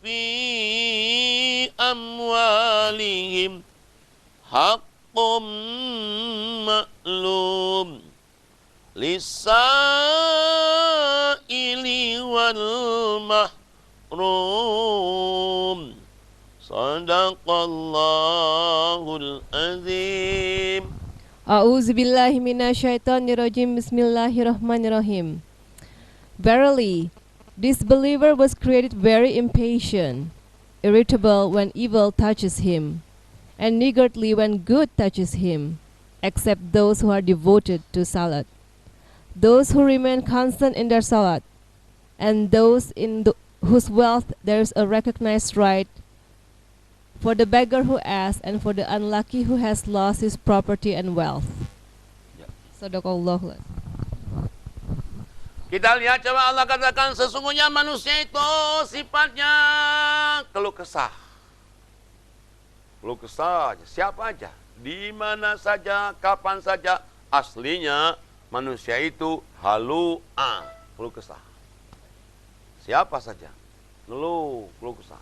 fi amwalihim haqqum ma'lum lis-sa'ili wal mahrum. Sadaqallahul azim. A'udzu billahi minasyaitonir rajim. Bismillahirrahmanirrahim. Verily, this believer was created very impatient, irritable when evil touches him, and niggardly when good touches him, except those who are devoted to salat, those who remain constant in their salat, and those whose wealth there is a recognized right for the beggar who asks, and for the unlucky who has lost his property and wealth. Sadaqallahu. Kita lihat, coba Allah katakan sesungguhnya manusia itu sifatnya keluh kesah. Keluh kesah aja, siapa aja, di mana saja, kapan saja, aslinya manusia itu halu'a, keluh kesah. Siapa saja, keluh kesah.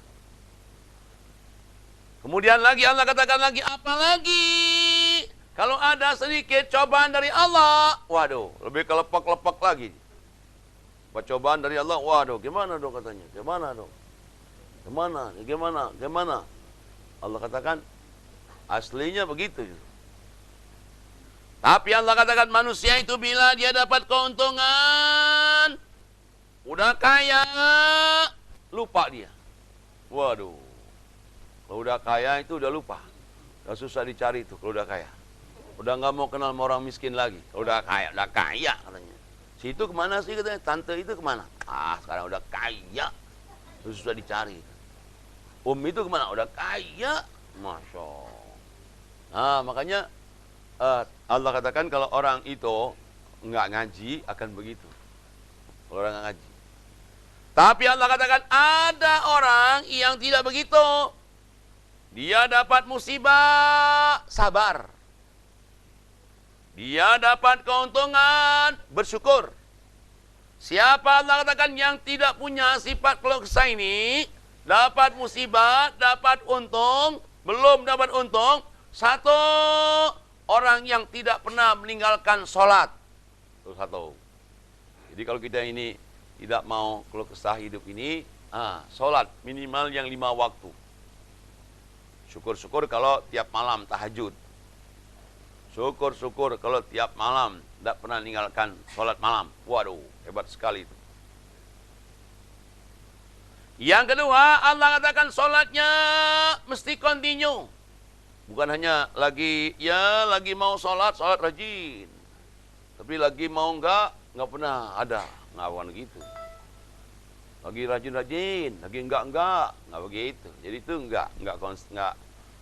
Kemudian lagi Allah katakan lagi, apalagi kalau ada sedikit cobaan dari Allah, waduh, lebih kelepek-lepek lagi. Cobaan dari Allah, waduh, gimana dong katanya? Gimana dong? Gimana? Allah katakan, aslinya begitu. Tapi Allah katakan manusia itu bila dia dapat keuntungan, udah kaya, lupa dia. Waduh. Kalau udah kaya itu udah lupa. Udah susah dicari itu kalau udah kaya. Udah nggak mau kenal sama orang miskin lagi. Kalau udah kaya katanya. Situ kemana sih katanya? Tante itu kemana? Ah, sekarang udah kaya. Susah dicari. Itu kemana? Udah kaya. Masya Allah. Nah, makanya Allah katakan kalau orang itu nggak ngaji akan begitu. Kalau orang nggak ngaji. Tapi Allah katakan ada orang yang tidak begitu. Dia dapat musibah, sabar. Dia dapat keuntungan, bersyukur. Siapa Allah katakan yang tidak punya sifat keluh kesah ini, dapat musibah, dapat untung, belum dapat untung, satu, orang yang tidak pernah meninggalkan sholat. Itu satu. Jadi kalau kita ini tidak mau keluh kesah hidup ini, sholat minimal yang 5 waktu. Syukur-syukur kalau tiap malam tahajud. Syukur-syukur kalau tiap malam tidak pernah meninggalkan sholat malam. Waduh, hebat sekali itu. Yang kedua, Allah katakan sholatnya mesti continue. Bukan hanya lagi mau sholat rajin. Tapi lagi mau enggak pernah ada. Nggak gitu. Lagi rajin-rajin, lagi enggak begitu. Jadi itu enggak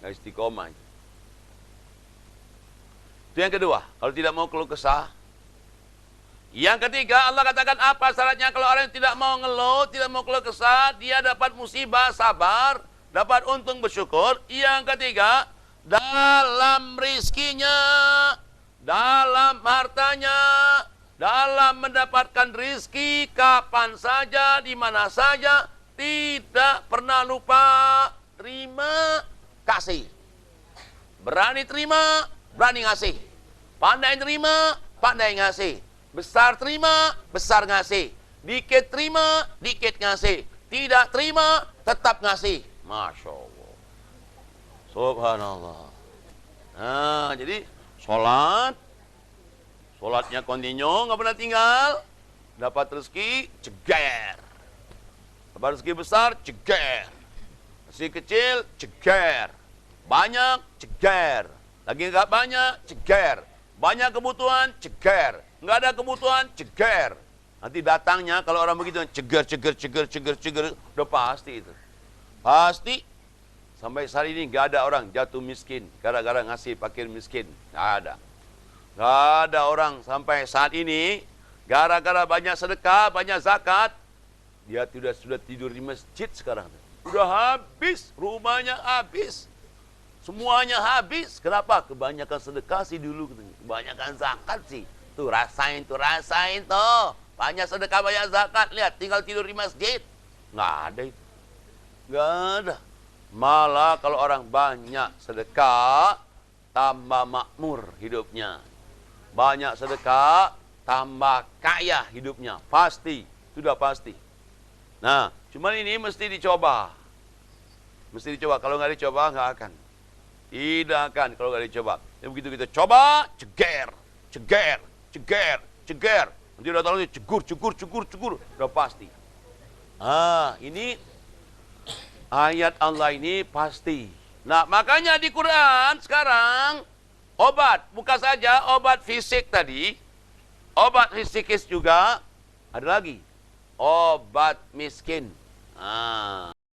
istiqomah. Itu yang kedua, kalau tidak mau keluh kesah. Yang ketiga, Allah katakan apa syaratnya kalau orang yang tidak mau ngeluh, tidak mau keluh kesah, dia dapat musibah, sabar, dapat untung, bersyukur. Yang ketiga, dalam rizkinya, dalam hartanya, dalam mendapatkan rizki kapan saja, di mana saja, tidak pernah lupa terima kasih. Berani terima, berani ngasih. Pandai terima, pandai ngasih. Besar terima, besar ngasih. Dikit terima, dikit ngasih. Tidak terima, tetap ngasih. Masya Allah. Subhanallah. Nah, jadi sholatnya continue, nggak pernah tinggal. Dapat rezeki, ceger. Dapat rezeki besar, ceger. Rezeki kecil, ceger. Banyak, ceger. Lagi nggak banyak, ceger. Banyak kebutuhan, ceger. Nggak ada kebutuhan, ceger. Nanti datangnya kalau orang begitu, ceger. Udah pasti itu. Pasti. Sampai saat ini nggak ada orang jatuh miskin. Gara-gara ngasih fakir miskin. Nggak ada. Nggak ada orang sampai saat ini. Gara-gara banyak sedekah, banyak zakat. Dia sudah tidur di masjid sekarang. Udah habis, rumahnya habis. Semuanya habis. Kenapa? Kebanyakan sedekah sih dulu. Kebanyakan zakat sih. Tuh rasain tuh. Banyak sedekah, banyak zakat. Lihat, tinggal tidur di masjid. Nggak ada itu. Nggak ada. Malah kalau orang banyak sedekah, tambah makmur hidupnya. Banyak sedekah, tambah kaya hidupnya. Pasti, sudah pasti. Nah, cuman ini mesti dicoba. Mesti dicoba. Kalau nggak dicoba, nggak akan. Tidak akan kalau nggak dicoba. Dan begitu kita coba, ceger, ceger, ceger, ceger. Nanti udah tahu cegur, cegur, cegur, cegur. Udah pasti. Ini ayat Allah ini pasti. Nah, makanya di Quran sekarang obat, bukan saja obat fisik tadi, obat fisikis juga ada lagi. Obat miskin.